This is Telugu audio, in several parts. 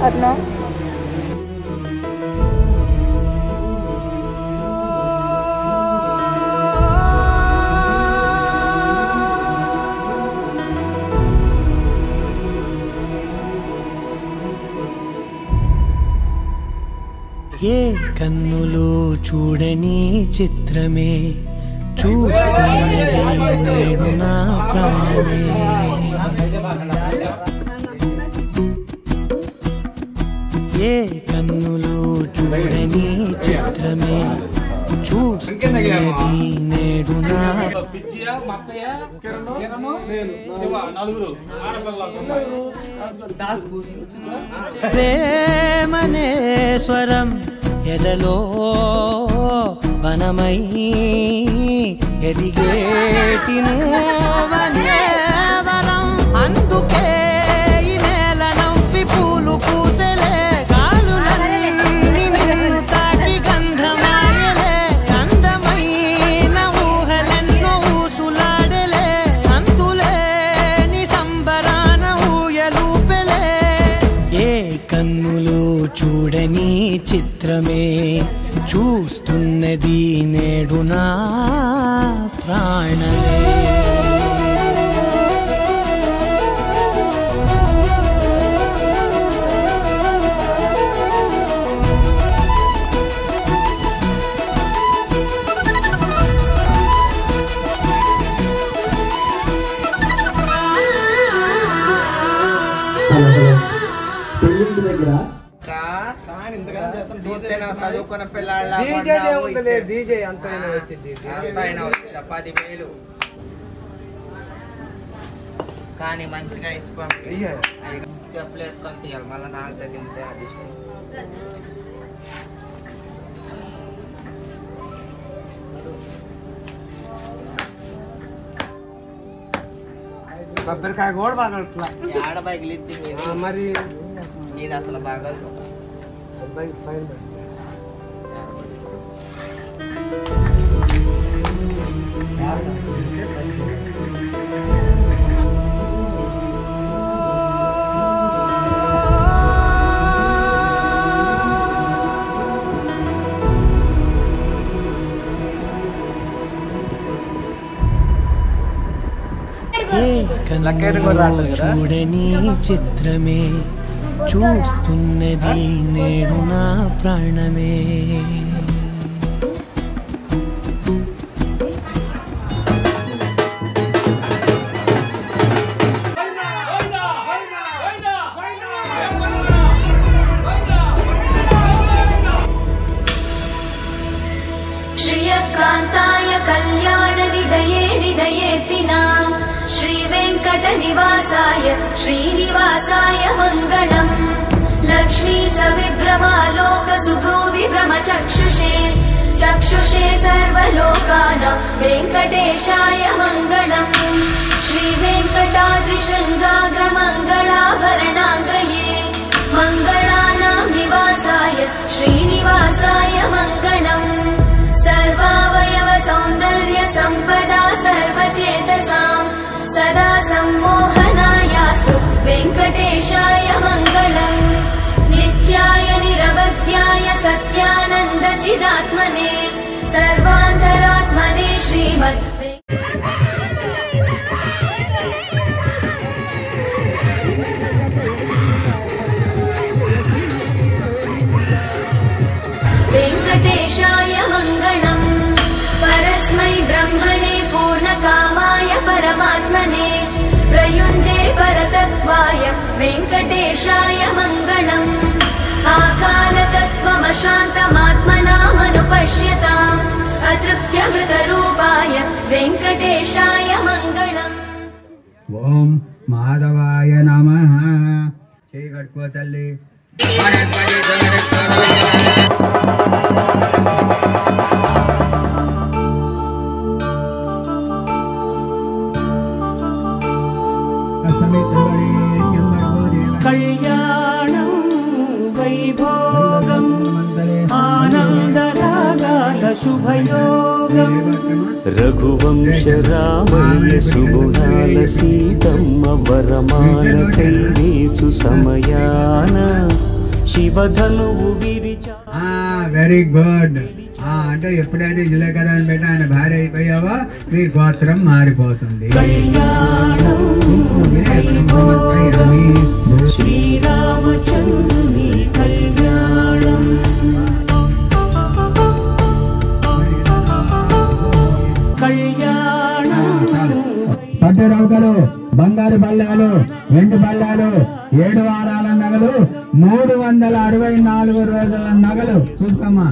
అట్లా ఏ కన్నులు చూడని చిత్రమే చూస్తున్నది నేడు నా ప్రాణమే ఏ కన్నులు చూడని చిత్రమే చూస్తున్నది నేడు నా ప్రేమనే స్వరం ఎదలో వనమై ఎదిగేటి వరం అందుకే ఈ నేల నవ్వి పూలు పూసలే గాలులన్నీ నిన్ను తాకి గంధమాయలే అందమైన ఊహలెన్నో ఊసులాడలే అంతులేని సంబరాన ఊయలూపెలే ఏ కన్నులు చూడని చిత్రమే చూస్తున్నది నేడు నా ప్రాణమే చదువుకున్న పిల్లల 10,000 కానీ మంచిగా ఇచ్చి పంపి చెప్పులు వేసుకొని తీయాలి మళ్ళీ నాకు తగ్గింది అదిష్టం కొబ్బరికాయ కూడా బాగా ఆడ బైకులిద్ది మరి ఇది అసలు బాగా చూడని చిత్రమే చూస్తున్నది నేడు నా ప్రాణమే శ్రీయకాంతాయ కళ్యాణ నిదయే నిదయేతినాం శ్రీ వెంకట నివాసాయ శ్రీనివాసాయ మంగళం లక్ష్మీ సవిభ్రమాలోక సుభ్రూవిభ్రమ చక్షుషే చక్షుషే సర్వలోకానాం వెంకటేశాయ మంగళం శ్రీ వెంకటాద్రి శృంగాగ్ర మంగళాభరణాంగ్రయే మంగళానాం నివాసాయ శ్రీనివాసాయ మంగళం సర్వావయవ సౌందర్య సంపదా సర్వచేతసాం సదా సమ్మోహనాయాస్తు వెంకటేశాయ మంగళం నిత్యాయ నిరవధ్యాయ సత్యానంద చిదాత్మనే సర్వాంతరాత్మనే శ్రీమద్ వెంకటేశాయ మంగళం పరస్మై బ్రహ్మణే పూర్ణకామాయ పరమాత్మనే ప్రయుంజే పరతత్వాయ వెంకటేశాయ మంగళం ఆకాలతత్వమశాంతమాత్మనామనుపశ్యతాం అతృప్త్యమృతరూపాయ వెంకటేశాయ మంగళం ఓం మాధవాయ నమః చేయి కట్టుకో తల్లి కళ్యాణం వైభోగం ఆనందరాగాల శుభయోగం రఘువంశ రామయ్య సుగుణాల సీతమ్మ వరమాల కైవేచు సమయాన శివధనువు విరిచా. Very good. అంటే ఎప్పుడైతే జిలకరణ పెట్టి ఆయన భార్య అయిపోయావో నీ గోత్రం మారిపోతుంది. శ్రీరామచంద్రుని కళ్యాణం. పట్టు రౌకలు, బంగారు పళ్ళాలు, వెండి పళ్ళాలు, 7 వారాల నగలు, 364 రోజుల నగలు. చూసుకోమ్మా.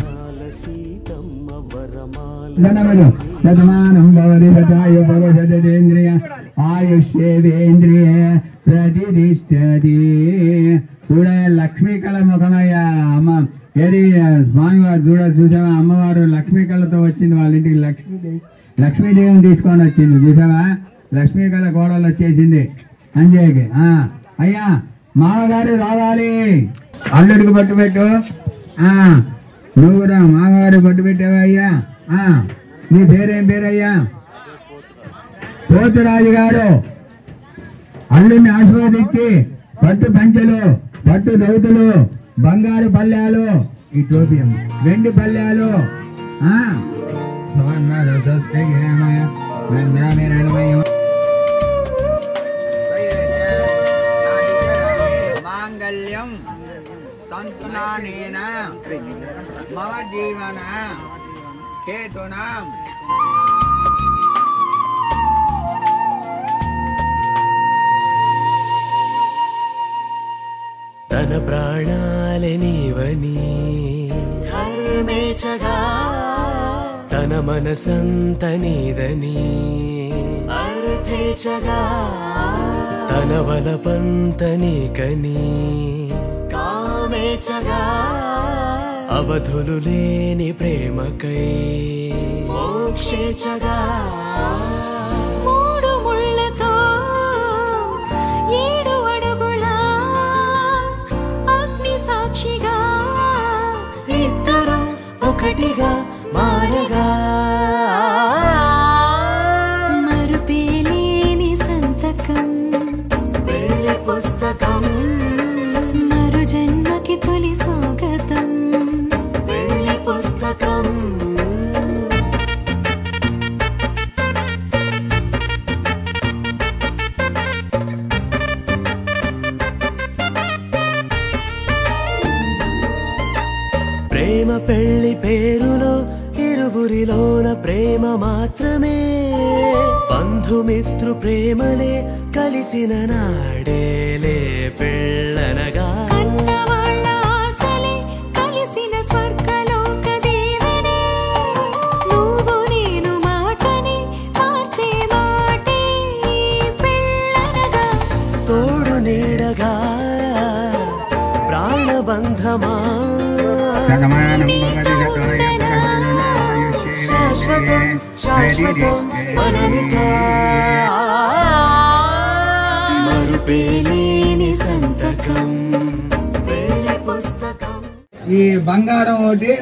శతమానం భవతి శతాయు భవశతేంద్రియ ఆయుష్యేంద్రియ ప్రతిష్టతి. చూడ లక్ష్మీ కళ ముఖమయ్యా అమ్మ. ఏది స్వామివారు చూసావా? అమ్మవారు లక్ష్మీ కళతో వచ్చింది వాళ్ళ ఇంటికి. లక్ష్మీదేవిని తీసుకొని వచ్చింది చూసావా? లక్ష్మీ కళ గోడలు వచ్చేసింది అంజయ్యకి. అయ్యా మామగారు రావాలి, అల్లుడికి పట్టు పెట్టు. నువ్వు రా, మామగారు పట్టు పెట్టావా అయ్యా? నీ పేరేం పేరయ్యా? పోతురాజు గారు అల్లుడిని ఆశీర్వదించి పట్టు పంచెలు, పట్టు దౌతులు, బంగారు పల్లెలు, ఈ టోపీ, వెండి పల్లెలు, మాంగళ్యం తంతునానేన మమ జీవన హేతునా. తన ప్రాణాలనివని కర్మేచగా, తన మనసంత నీదని అర్థేచగా, తన వలపంత నీకని కామేచగా, అవధులు లేని ప్రేమకై మోక్షేచగా. 3 ముళ్ళతో 7 అడుగుల అగ్ని సాక్షిగా, ఇద్దరు ఒకటిగా మారగా, మరుపేలేని సంతకం, వెళ్ళి పుస్తకం, మరు జన్మకి తొలి స్వాగతం, వెళ్ళి పుస్తకం. ప్రేమ పెళ్లి పేరులో ఇరువురిలోన ప్రేమ మాత్రమే, బంధుమిత్రు ప్రేమనే కలిసిన నాడేలే పెళ్ళనగా. కన్నవాళ్ళ ఆశలే కలిసిన స్వర్గలోక దేవనే, నువ్వు నేను మాటని మార్చే మాటే పెళ్ళనగా. తోడు నీడగా ప్రాణబంధమా, శాశ్వతం శాశ్వతం మనమిక, మరుపేలేని సంతకం, వెళ్ళి పుస్తకం. ఈ బంగారం ఒకటి,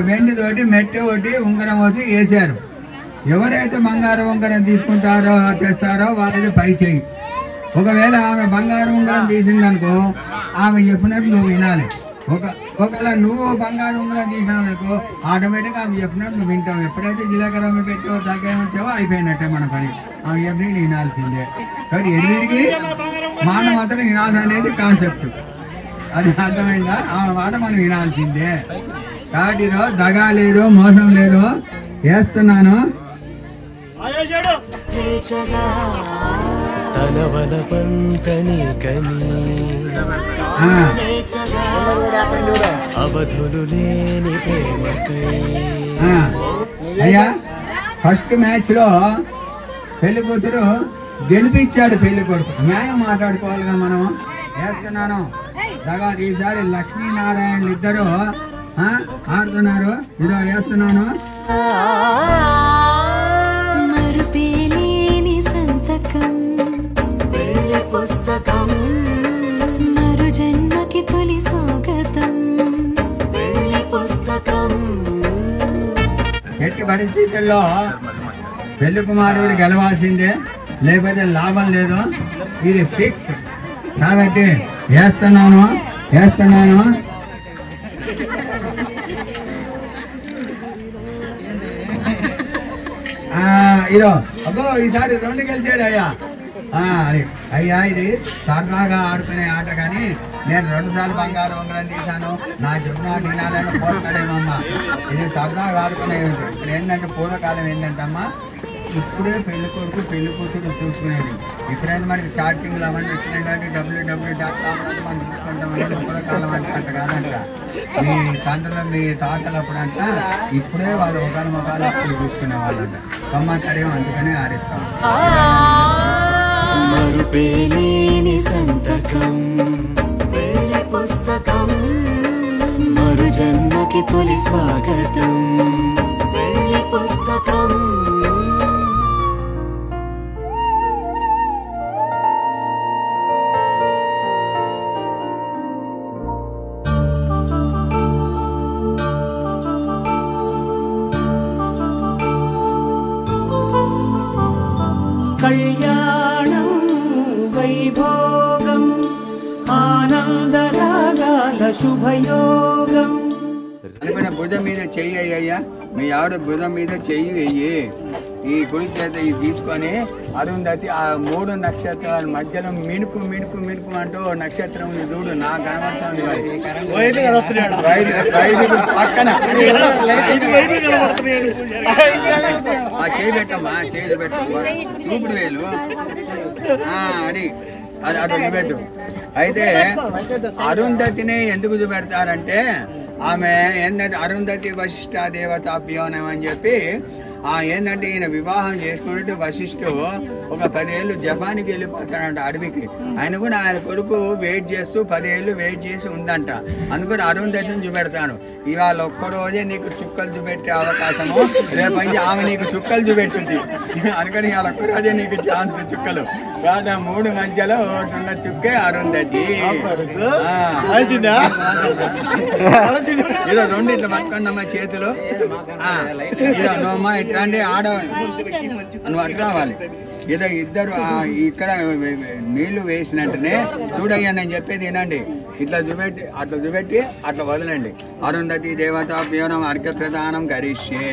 వెండి తోటి మెట్టి ఒకటి, ఉంగరం వచ్చి వేసారు. ఎవరైతే బంగారం ఉంగరం తీసుకుంటారో తెస్తారో వాళ్ళది పై చేయి. ఒకవేళ ఆమె బంగారం ఉంగరం తీసిందనుకో, ఆమె చెప్పినట్టు నువ్వు వినాలి. ఒకవేళ నువ్వు బంగారు ఉంగరం తీసినావనుకో, ఆటోమేటిక్గా ఆమె చెప్పినట్టు నువ్వు వింటావు. ఎప్పుడైతే జిలకరమ్మ పెట్టావో తగ్గ వచ్చావో అయిపోయినట్టే మన పని. ఆమె చెప్పినట్టు వినాల్సిందే. కాబట్టి ఎన్నిటికి మాట మాత్రం వినాల్సి అనేది కాన్సెప్ట్. అది అర్థమైందా? ఆమె మాట మనం వినాల్సిందే. కాబట్టి ఇదో దగా లేదు, మోసం లేదు. వేస్తున్నాను. తన వలపంతని కని అవధులు లేని ప్రేమకై. అయ్యా ఫస్ట్ మ్యాచ్ లో పెళ్లి కూతురు గెలిపించాడు పెళ్లి కొడుకు. న్యాయం మాట్లాడుకోవాలిగా మనం. వేస్తున్నాను దగా. ఈసారి లక్ష్మీనారాయణలు ఇద్దరు ఆడుతున్నారు. ఇదో వేస్తున్నాను. మరుపేలేని సంతకం, వెళ్ళి పుస్తకం, మరు జన్మకి తొలి స్వాగతం, వెళ్ళి పుస్తకం. ఎట్టి పరిస్థితుల్లో పెళ్లి కుమారుడు గెలవాల్సిందే, లేకపోతే లాభం లేదు. ఇది ఫిక్స్. కాబట్టి వేస్తున్నాను. ఇదో అబ్బో ఈసారి 2 గెలిచాడు అయ్యా. అయ్యా ఇది సరదాగా ఆడుకునే ఆట, కానీ నేను 2 సార్లు బంగారు ఉంగరం తీశాను, నా చెప్పిన వినాలని పోరాడేమమ్మా. ఇది సరదాగా ఆడుకునేది. ఇప్పుడు ఏంటంటే పూర్వకాలం ఏంటంటమ్మా, ఇప్పుడే పెళ్లి కొడుకు పెళ్లి కూతురు చూసుకునేది. ఇప్పుడైతే మనకి చాటింగ్లు అవన్నీ వచ్చినటువంటి www.com మనం చూసుకుంటాం. పూర్వకాలం అంటే కాదంట, మీ తండ్రులు మీ తాతలు అప్పుడంట ఇప్పుడే వాళ్ళు ఒకరి ముఖాలు అప్పుడు చూసుకునే వాళ్ళంట. కమ్మక్కడేమో అందుకనే ఆడిస్తాం. మరుపేలేని సంతకం పెళ్లి పుస్తకం, మరు జన్మకి తొలి స్వాగతం పెళ్లి పుస్తకం. కళ్యాణం వైభోగం ఆనందరాగాల శుభయోగం. భుజం మీద చెయ్యి అయ్యా, మీ ఆవిడ భుజం మీద చెయ్యి వెయ్యి. ఈ గుడి చేత ఇది తీసుకొని అరుంధతి ఆ 3 నక్షత్రాల మధ్యలో మిణుకు మిణుకు మిణుకు అంటూ నక్షత్రం చూడు, నా కనబడుతుంది పక్కన. చేయి పెట్టమ్మా, చేయి పెట్టు, చూపుడు వేలు అది అది అటు పెట్టు. అయితే అరుంధతిని ఎందుకు చూపెడతారంటే, ఆమె ఏంటంటే అరుంధతి వశిష్ఠ దేవతాభ్యోనం అని చెప్పి ఏంటంటే ఈయన వివాహం చేసుకున్నట్టు వశిష్ఠు ఒక 10 ఏళ్ళు జపాన్కి వెళ్ళిపోతాడంట అడవికి. ఆయన కూడా ఆయన కొడుకు వెయిట్ చేస్తూ 10 ఏళ్ళు వెయిట్ చేసి ఉందంట. అందుకని అరుంధతిని చూపెడతాను. ఇవాళ ఒక్కరోజే నీకు చుక్కలు చూపెట్టే అవకాశము, రేపు ఆమె నీకు చుక్కలు చూపెట్టింది. అందుకని ఇవాళ ఒక్కరోజే నీకు ఛాన్స్ చుక్కలు. కాబట్టి 3 మధ్యలో ఉన్న చుక్కే అరుంధతి. ఇదో 2 ఇట్లా పట్టుకోండి అమ్మా చేతులు. ఇదో నువ్వమ్మా ఇట్లాంటి ఆడవాళ్ళు నువ్వు అట్లా రావాలి. ఏదో ఇద్దరు ఇక్కడ నీళ్లు వేసినట్టునే చూడయ్యా, నేను చెప్పేది వినండి. ఇట్లా చూపెట్టి అట్లా వదలండి. అరుంధతి దేవతాభ్యోనం అర్ఘ్య ప్రదానం కరిష్యే.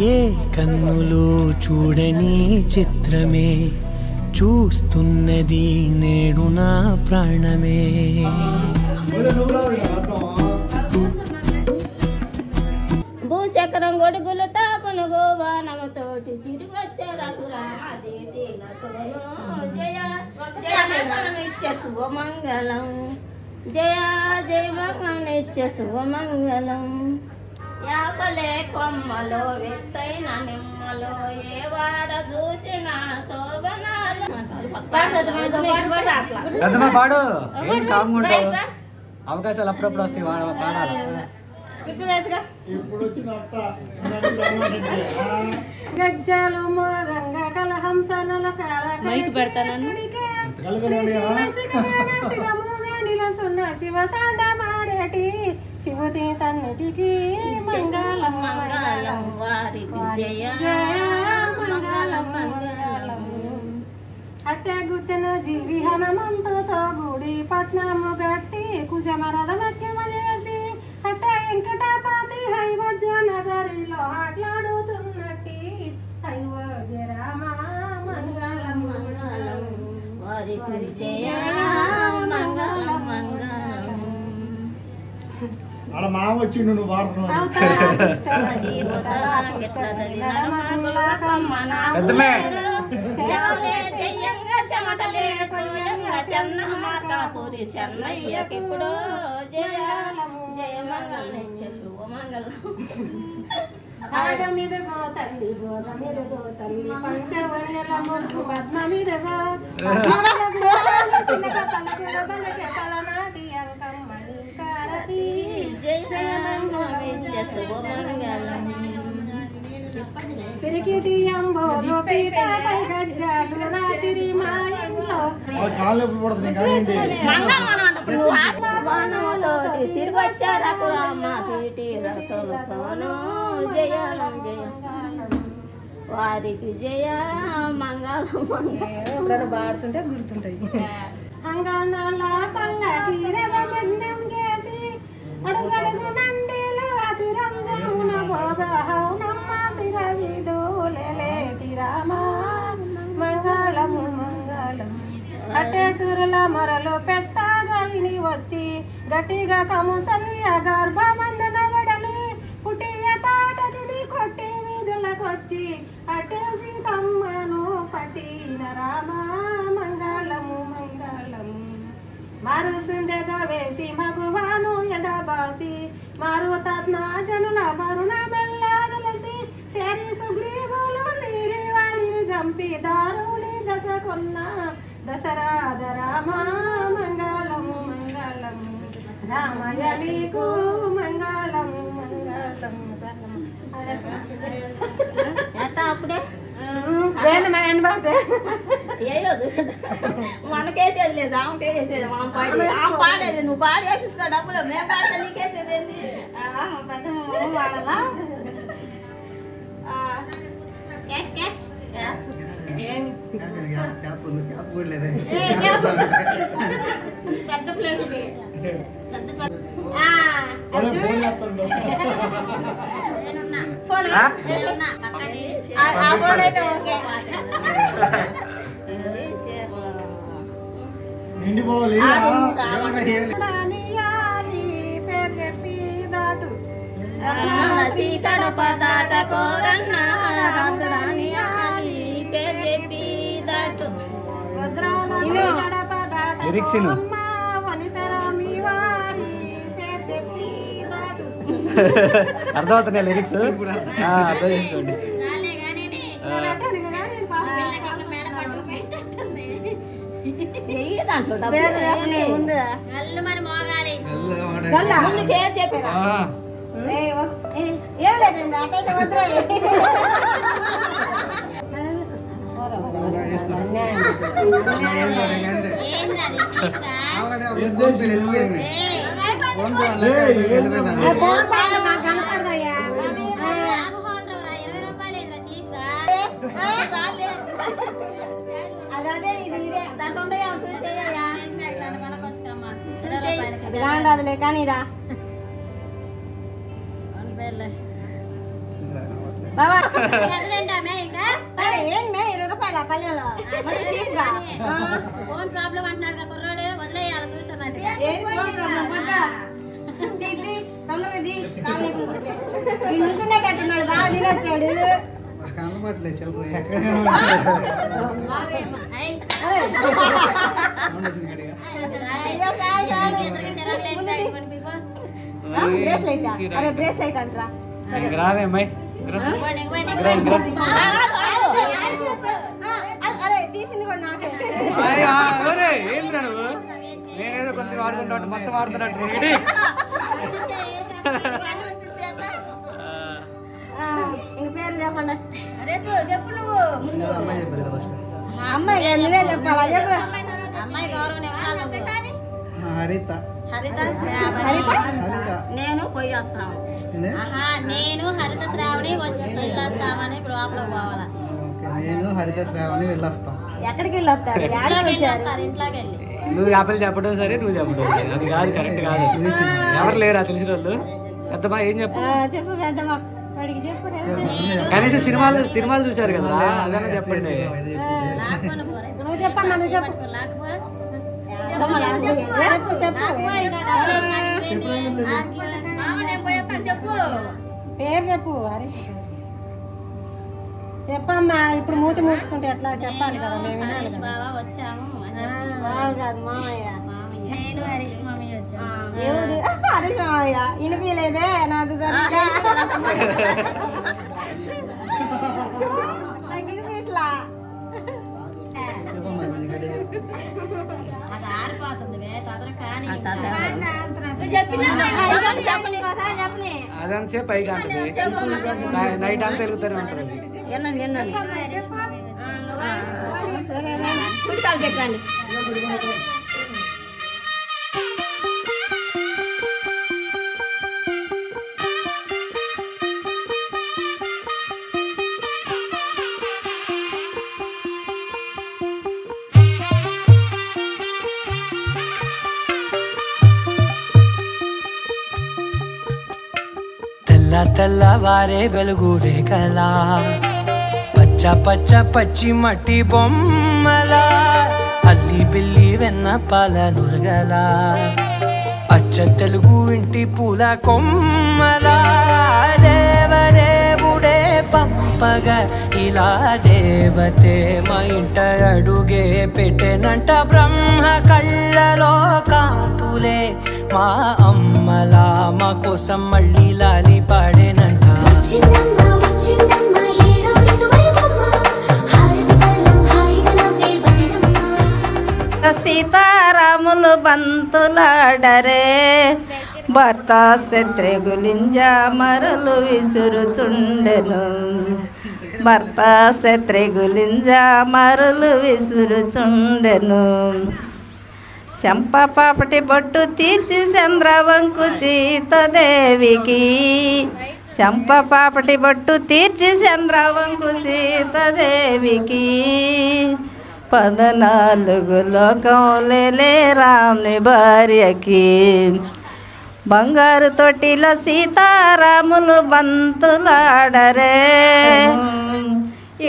ఏ కన్నులు చూడని చిత్రమే చూస్తున్నది నేడు నా ప్రాణమే. భూచక్రం గొడుగులు తాపను గోవానముతోటి తిరిగి వచ్చారకురా జయ జయ నిత్య శుభమంగళం, జయ జయ నిత్య శుభమంగళం. యాపలే కొమ్మలో విత్తైన నిమ్మలో ఏ వాడ చూసిన శోభనాలు. పాడు అవకాశాలు అప్పుడప్పుడు వస్తాయి, పాడాలి. గజ్జాలు మోగంగా కలహంసనల మైకు పెడతాను. శివ తాండ మారేటి శివతి తన్నిటికి మంగళం మంగళం వారికి జయ మంగళం మంగళం. అట్టే గుర్తెన జీవి హనుమంతుతో గుడి పట్నము గట్టి కుశమరద వాక్యమ చేసి అట్ట వెంకటాపతి హైవజ్జ నగరిలో ఆటలాడుతున్నట్టి హైవజ్జ రామ మంగళం మంగళం వారికి జయ మంగళం మంగళం. ఆడ మామ వచ్చి నువ్వు వాడుతున్నావు. చెన్నయ్యకిప్పుడు జయ జయ మంగళం శుభమంగళం. ఆడ మీదగో తల్లి గోద మీదగో తల్లి పంచవర్ణల ముడుపు పద్మ మీదగో తలనాటి అంకమ్మని కారతి జయ జయ మంగళం శుభమంగళం. పిరికిటి అంబోలు పీటపై గజ్జాలు రాత్రి మా ఇంట్లో కాళ్ళు ఎప్పుడు పడుతుంది కానీ వానముతోటి తిరిగి వచ్చారు రామ తీటి రథముతోను జయ జయ వారికి జయ మంగళం ఎప్పుడైనా పాడుతుంటే గుర్తుంటాయి. అంగనాల పల్లకి రథమన్నం చేసి అడుగడుగు నండిలో అతిరంజమున భోగహౌనమ్మ తిరవిదోలేటి రామ మంగళము మంగళం. అట్టేసురుల మొరలు పెట్టగలిని వచ్చి గట్టిగా కముసల్య గర్భమందున వెడలి పుట్టియ తాటకిది కొట్టి వీధులకొచ్చి అట్టేసి తమ్మను పట్టిన రామ మంగళము మంగళము. మారుసుందెగా వేసి మగువాను ఎడబాసి మారుతాత్మ జనుల మరుణ బెల్లదలసి శరి సుగ్రీవులు మీరి వాణిని చంపి దారుని దశ కొన్న దశరాజ రామ మంగళము మంగళము. రామయ్య నీకు మంగళము మంగళము. ఎట్టా అప్పుడే పడితే వేయదు మనకేసేది లేదు ఆమెకే వేసేది మనం పాడి ఆమె పాడేది నువ్వు పాడి వేపించుకో డబ్బులు మేము పాడితే నీకేసేది ఏంటి వాడాలా పెద్ద ప్లేట్ ఇది పెద్ద పేరు చెప్పి దాటు కడప దాట కోరన్న రంగురాని ఆలి పేరు చెప్పి దాటు గడప దాట వనితరామి వారి పేరు చెప్పి దాటు. అర్థమవుతున్నాయి లిరిక్స్ అర్థం చేసుకోండి. దాంట్లో ముందు ముందు పేరు చెప్పారా ఏం లేదండి అట్టయితే వద్దురా. అదిలే కానీరా బాబా ఏం 20 రూపాయల పల్లెలో ఫోన్ ప్రాబ్లం అంటున్నాడు కుర్రాడు వదిలేయాలి చూసానంటే తొందరది నుంచునే కట్టున్నాడు బాగా తినొచ్చాడు. కనపట్లేదు చిల్లర ఎక్కడ బ్రేస్లైట్ అరే బ్రేస్లైట్ అంటారా రావే అమ్మాయి అరే తీసింది కూడా నాకే. ఏంద్రా నువ్వు నేనేదో కొంచెం ఆడుకుంటా మొత్తం ఆడుతున్నట్టు ఇంక పేరు చెప్పండి. చెప్పు నువ్వు అమ్మాయి చెప్పేది ఫస్ట్. అమ్మాయి నువ్వే చెప్పాలా చెప్పు. అమ్మాయి గౌరవం హరిత హరిత హరిత నేను పోయి వస్తాను నేను హరిత శ్రావణి వెళ్ళొస్తామని ఇప్పుడు లోపలికి పోవాలా నేను హరిత శ్రావణి వెళ్ళొస్తాం. ఎక్కడికి వెళ్ళొస్తారు ఇంట్లోకి వెళ్ళి నువ్వు యాపిల్ చెప్పడం సరే నువ్వు చెప్పడం సరే అది కాదు కరెక్ట్ కాదు. ఎవరు లేరా తెలిసిన వాళ్ళు పెద్దమ్మా ఏం చెప్పు చెప్పు పెద్దమ్మ వాడికి చెప్పు. కనీసం సినిమాలు చూసారు కదా అదన్నా చెప్పండి. నువ్వు చెప్పమ్మా నువ్వు చెప్పు చెప్పు పేరు చెప్పు హరీష్ చెప్పమ్మా. ఇప్పుడు మూతి మూసుకుంటే ఎట్లా చెప్పాలి కదా మేము వినాలి కదా. బాబా వచ్చాము బావు కాదు మామయ్య. నేను హరీష్ మమ్మీ వచ్చాము ఎవరు హరీష్ మామయ్య వినిపించలేదే నాకు సరిగ్గా నాకు వినిపించట్లా. అది ఆరిపోతుంది కానీ అదంతసేపు పైకి అంటది నైట్ అంతా వెళ్తూనే ఉంటుంది. పెట్టండి తెల్లవారే వెలుగు రేఖలా పచ్చ పచ్చ పచ్చి మట్టి బొమ్మలా అల్లి బిల్లి వెన్న పాల నురగలా అచ్చ తెలుగు ఇంటి పూల కొమ్మలా దేవదేవుడే పంపగా ఇలా దేవతే మా ఇంట అడుగే పెట్టెనంట బ్రహ్మ కళ్ళలో కాంతులే మా అమ్మలా మా కోసం మళ్ళీ లాలి పాడేనంట సీతారాములు బంతులాడరే భర్త శత్రుగులింజ మరలు విసురుచుండెను భర్త శత్రుగులింజ మరలు విసురుచుండెను చెంప పాపటి బొట్టు తీర్చి చంద్రవంకు సీతదేవికి చెంప పాపటి బొట్టు తీర్చి చంద్రవంకు సీతదేవికి 14 లోకంలే రాముని భార్యకి బంగారు తొట్టిలో సీతారాములు బంతులాడరే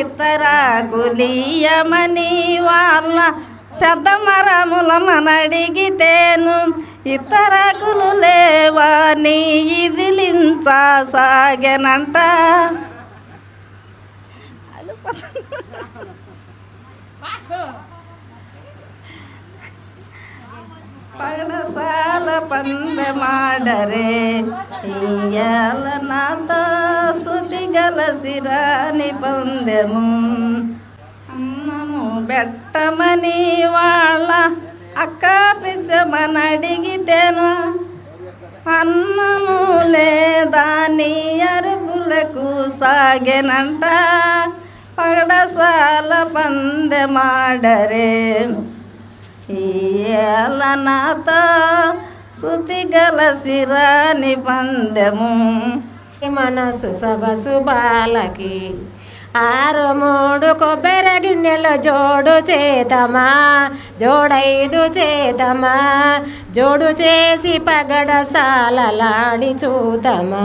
ఇతరాకులీయమని వాళ్ళ పెద్ద మరముల మనడిగితేను ఇతరాకులు లేవని ఇదిలించసాగెనంట పడసాల పందెమాడరే ఇయ్యాల నాతో సుతిగల సిరాని పందెము అన్నము పెట్టమని వాళ్ళ అక్క పిచ్చమని అడిగితేను అన్నము లేదాని అరుపులకు సాగెనంట పడసాల పందెమాడరే ఇయ్యాల నాతో సుతిగల సిరాని పందెము మనసు సొగసు బాలకి 6 కొబ్బరి గిన్నెల జోడు చేతమా జోడైదు చేతమా జోడు చేసి పగడ సాలలాడి చూతమా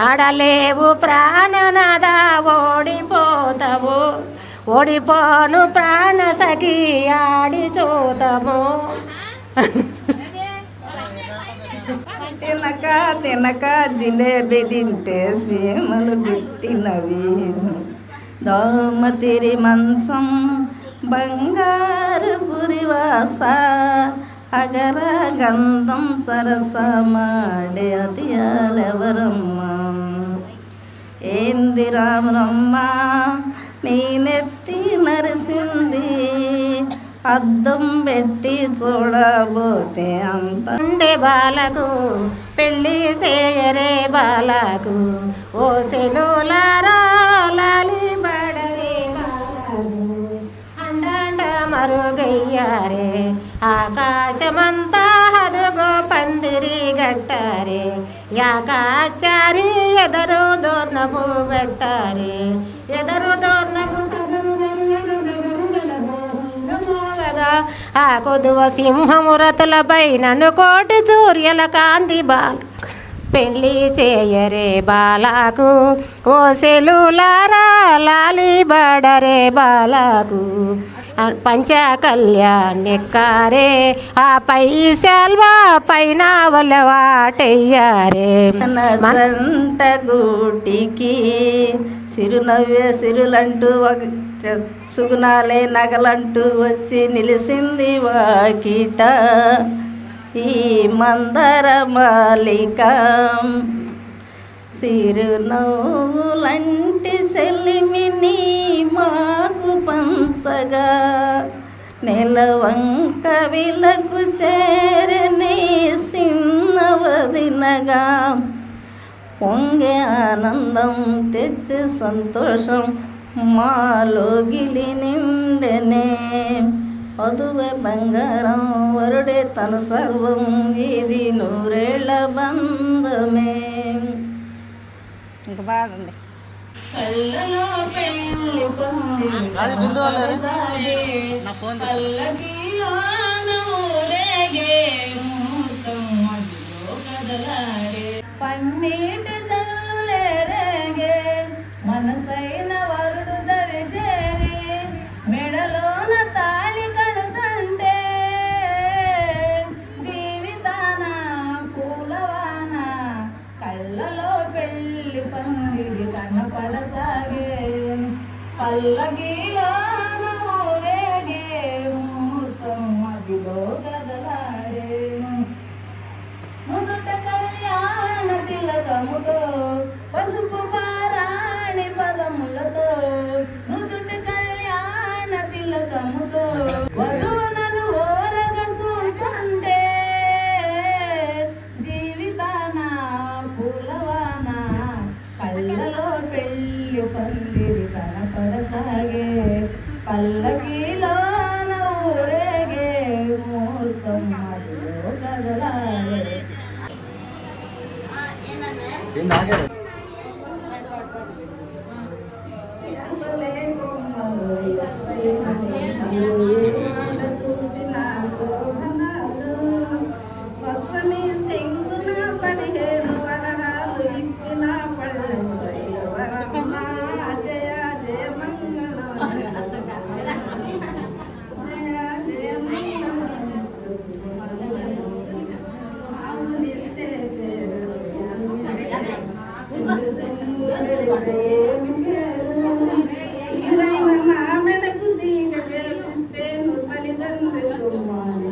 ఆడలేవు ప్రాణనాదా ఓడిపోతావు ఓడిపోను ప్రాణ సఖి ఆడి చూతము తినక తినక జిలేబీ తింటే సీమలు పుట్టినవి దోమతిరి మంచం బంగారు పురివాస అగర గంధం సరసమాడే అతియాలెవరమ్మ ఏంది రామరమ్మ నీ నెత్తి నరిసింది అద్దం పెట్టి చూడబోతే అంత బాలకు పెళ్ళి చేయరే బాలకు ఓ సెలులారా లాలి బడరే బాలకు అండ మరుగయ్యారే ఆకాశమంతా హదుగో పందిరి గట్టారే యాకాచారి ఎదరు దోర్నము పెట్టారే ఎదరు దోర్నము ఆ కొదువ సింహమురతుల పైనను కోటి సూర్యుల కాంతి బాల పెళ్ళి చేయరే బాలకు ఓ సెలులారా లాలి బడరే బాలకు పంచ కళ్యాణెక్కారే ఆ పై సెల్వా పైన వలవాటయ్యారే మంట గూటికి సిరునవ్వే సిరులంటూ సుగుణాలే నగలంటూ వచ్చి నిలిసింది వాకిట ఈ మందర మాలిక సిరునవ్వులంటి సెలిమిని మాకు పంచగా నెలవంక విలకు చేరని సిన్నవదినగా పొంగే ఆనందం తెచ్చి సంతోషం మాలోగిలి నిండెనే వధువే బంగారం వరుడే తన సర్వం ఇది 100 ఏళ్ల బంధమే. ఇంకా బాగుంది. కళ్ళలో పెళ్లి పన్నీటి జల్లులే గదలాడేను ముదుట కళ్యాణ తిలకముతో పసుపు పారాణి పదములతో ముదుట కళ్యాణ తిలకముతో వధువునను ఓరగ చూస్తుంటే జీవితాన పూలవాన కళ్ళలో పెళ్ళి పందిరి కనపడసాగే పల్లకిలో ఊరేగే ముహూర్తం మదిలో కదలాడే. పచ్చని సింగున 15 వరహాలు ఇప్పిన పళ్ళు జయ జయ మంగళం జయ జయ మంగళమిస్తే పేరు నా మెడకు దీగ చేపిస్తే నువ్వు తల్లిదండ్రి సుమాని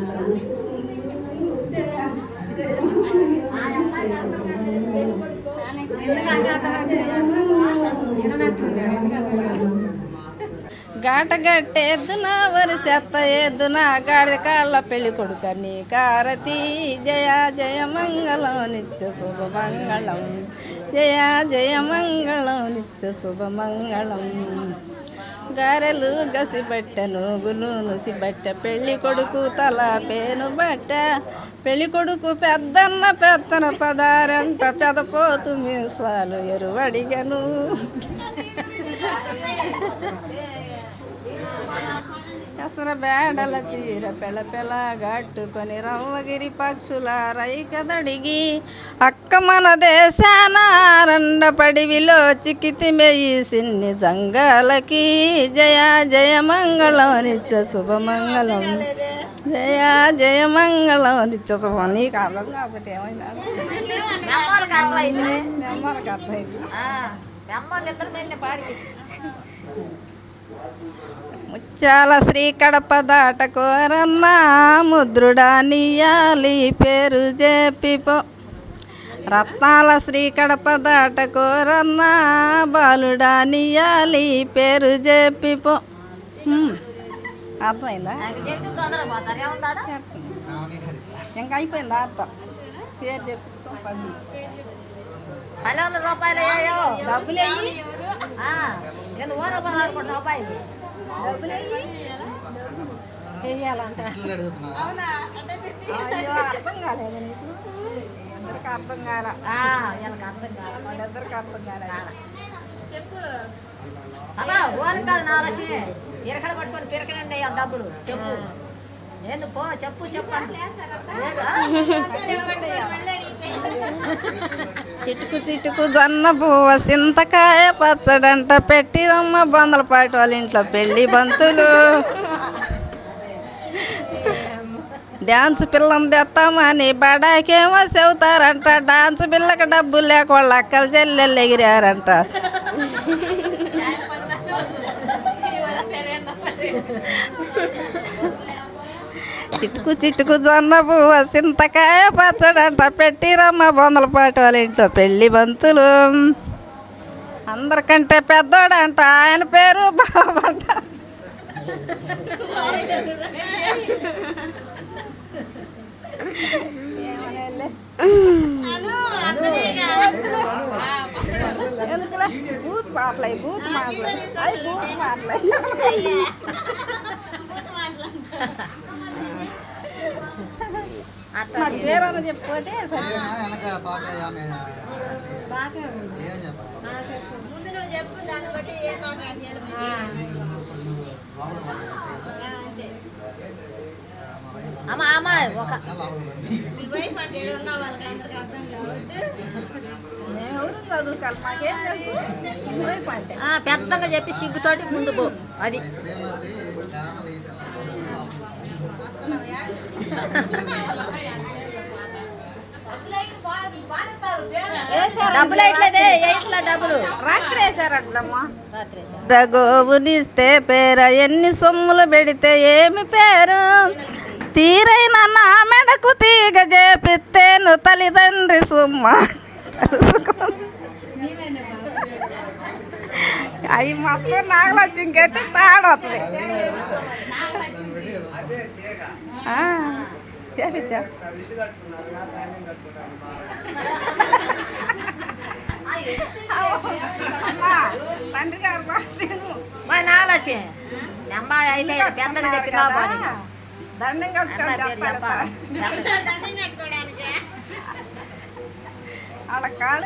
గాటగట్టేద్దున వరిసెత్త ఎద్దున గాడి కాళ్ళ పెళ్లి కొడుక నీ కారతి జయ జయ మంగళం నిత్య శుభమంగళం జయ జయ మంగళం నిత్య శుభమంగళం గారెలు గసిబట్ట నూగులు నుసిబట్ట పెళ్లి కొడుకు తల పేను బట్ట పెళ్లి కొడుకు పెద్దన్న పెద్దన పదారంట పెదపోతు మీసాలు ఎరువడిగను కసర బేడల చీర పెళపెళ గట్టుకొని రవ్వగిరి పక్షుల రైకదడిగి అక్క మన దేశాన రండపడివిలో చిక్కితి మెయ్యి సిన్ని జంగాలకి జయ జయ మంగళం నిత్య శుభమంగళం జయ జయ మంగళం నిత్య శుభం. నీకు అర్థం కాకపోతే ఏమైనా ముత్యాల శ్రీ కడప దాట కోరన్నా ముద్రుడా నీయాలి పేరు చెప్పిపో రత్నాల శ్రీ కడప దాట కోరన్నా బాలుడా నీయాలి పేరు చెప్పిపో. అర్థమైందా? ఇంకా అయిపోయిందా అర్థం? పేరు చెప్పించుకో. 10 రూపాయలు డబ్బులు చెయ్యాలంట అర్థం కాలేదు నీకు? అందరికి అర్థం కాల, వాళ్ళిద్దరికి అర్థం కాలేదు. చెప్పు అలా ఓరు కాదు నా వచ్చి ఇరకడ పట్టుకొని పిరకడండి ఆ డబ్బులు చెప్పు నేను పో చెప్పు చెప్పండి. చిటుకు చిటుకు జొన్న పువ్వ సింతకాయ పచ్చడంట పెట్టిరమ్మ బొందలపాటి వాళ్ళ ఇంట్లో పెళ్లి బంతులు డాన్స్ పిల్లని తెస్తామని బడాకేమో చెబుతారంట. డాన్స్ పిల్లకి డబ్బులు లేక వాళ్ళ అక్కలు చెల్లెళ్ళు ఎగిరారంట. చిటుకు చిటుకు జొన్న పువ్వ సింతకాయ పచ్చడంట పెట్టిరమ్మ బొందలపాటి వాళ్ళ ఇంట్లో పెళ్లి బంతులు. అందరికంటే పెద్దోడంట ఆయన పేరు బాబంట. ఎందుకులే బూత్ మాటలే బూత్ మాటలే అవి బూత్ మాటలే. నాకు పేరన్నా చెప్పిపోతే సరే. ముందు నువ్వు చెప్పు దాన్ని బట్టి ఏ అమ్మా అమ్మా ఒక మీ వైఫ్ అంటే ఉన్న వాళ్ళకి అందరికి అర్థం కాబట్టి ఎవరు చదువుకోవాలి మాకేం తెలుసు. పెద్దగా చెప్పి సిగ్గుతోటి ముందు పో. అది డబ్బులు ఎట్లేదే ఎట్లా డబ్బులు రాత్రి వేసారట్లమ్మా. గోవునిస్తే పేర ఎన్ని సొమ్ములు పెడితే ఏమి పేరు తీరైన నా మెడకు తీగ చేపిత్తేను తల్లిదండ్రి సుమ్మ అవి మొత్తం నాగలక్ష్మికైతే తాడొస్తుంది చేపించా తండ్రి గారు మా నాగలక్ష్మి అమ్మాయి అయితే పెద్దగా చెప్పినా దండం కట్టుకోవాలి వాళ్ళ కాళ్ళు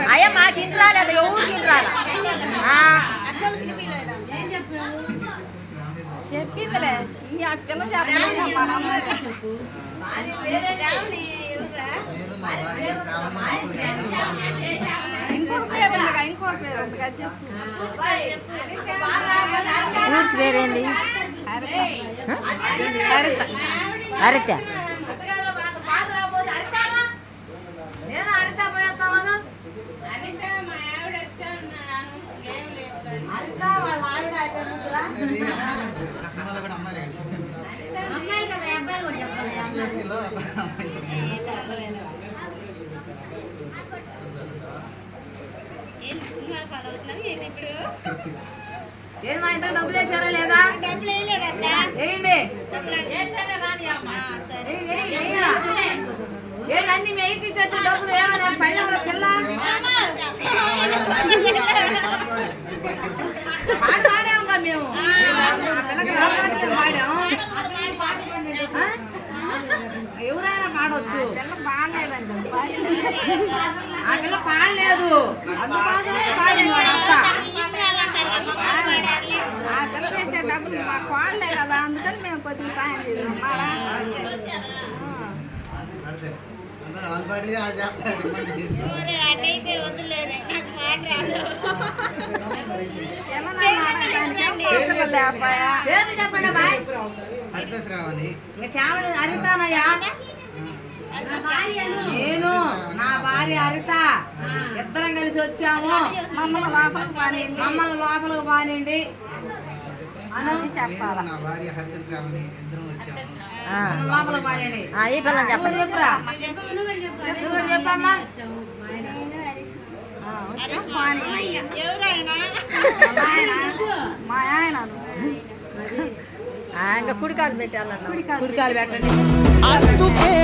అయ్యా మాకు ఇంటి రాలేదు ఎవరికి ఇంటి రాలా చెప్పిందిలే ఈ పిల్ల చెప్పలేదు మన ఇంకో పేరు ఊరికి పేరేంటి హరిత ఏది మా ఇంట్లో డబ్బులు వేసారా లేదా? డబ్బులు వేయండి అన్ని వేయించచ్చు డబ్బులు ఏమన్నా పైన పిల్ల పాడాముగా మేము పాడాము ఎవరైనా పాడవచ్చు పిల్ల పాడలేదండి ఆ పిల్ల పాడలేదు అందుకోసమే పాడింది ఆ పిల్ల వేసే డబ్బులు మాకు పాడలే కదా అందుకని మేము కొద్దిగా సాయం చేసాం అరితానయ్యా నేను నా భార్య హరిత ఇద్దరం కలిసి వచ్చాము మమ్మల్ని లోపలికి పానండి అని చెప్పాలి లోపలికి పానండి ఈ పిల్లని చెప్పండి చెప్పురా నువ్వు చెప్పమ్మా మా ఆయన ఇంకా కుడికాలు పెట్టాలన్నా కుడికాలు పెట్టండి అందుకే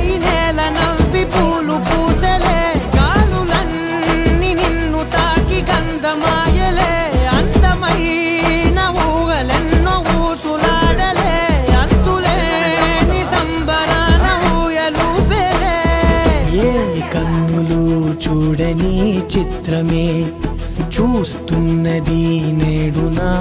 ఈ నేల నవ్వి పూలు పూసలే గాలులన్నీ నిన్ను తాకి గంధమాయలే అందమైన ఊగలెన్నో ఊసులాడలే అంతులేని సంబరాన ఊయలు పెరే ఏ కన్నులు చూడని చిత్రమే చూస్తున్నది నేడు నా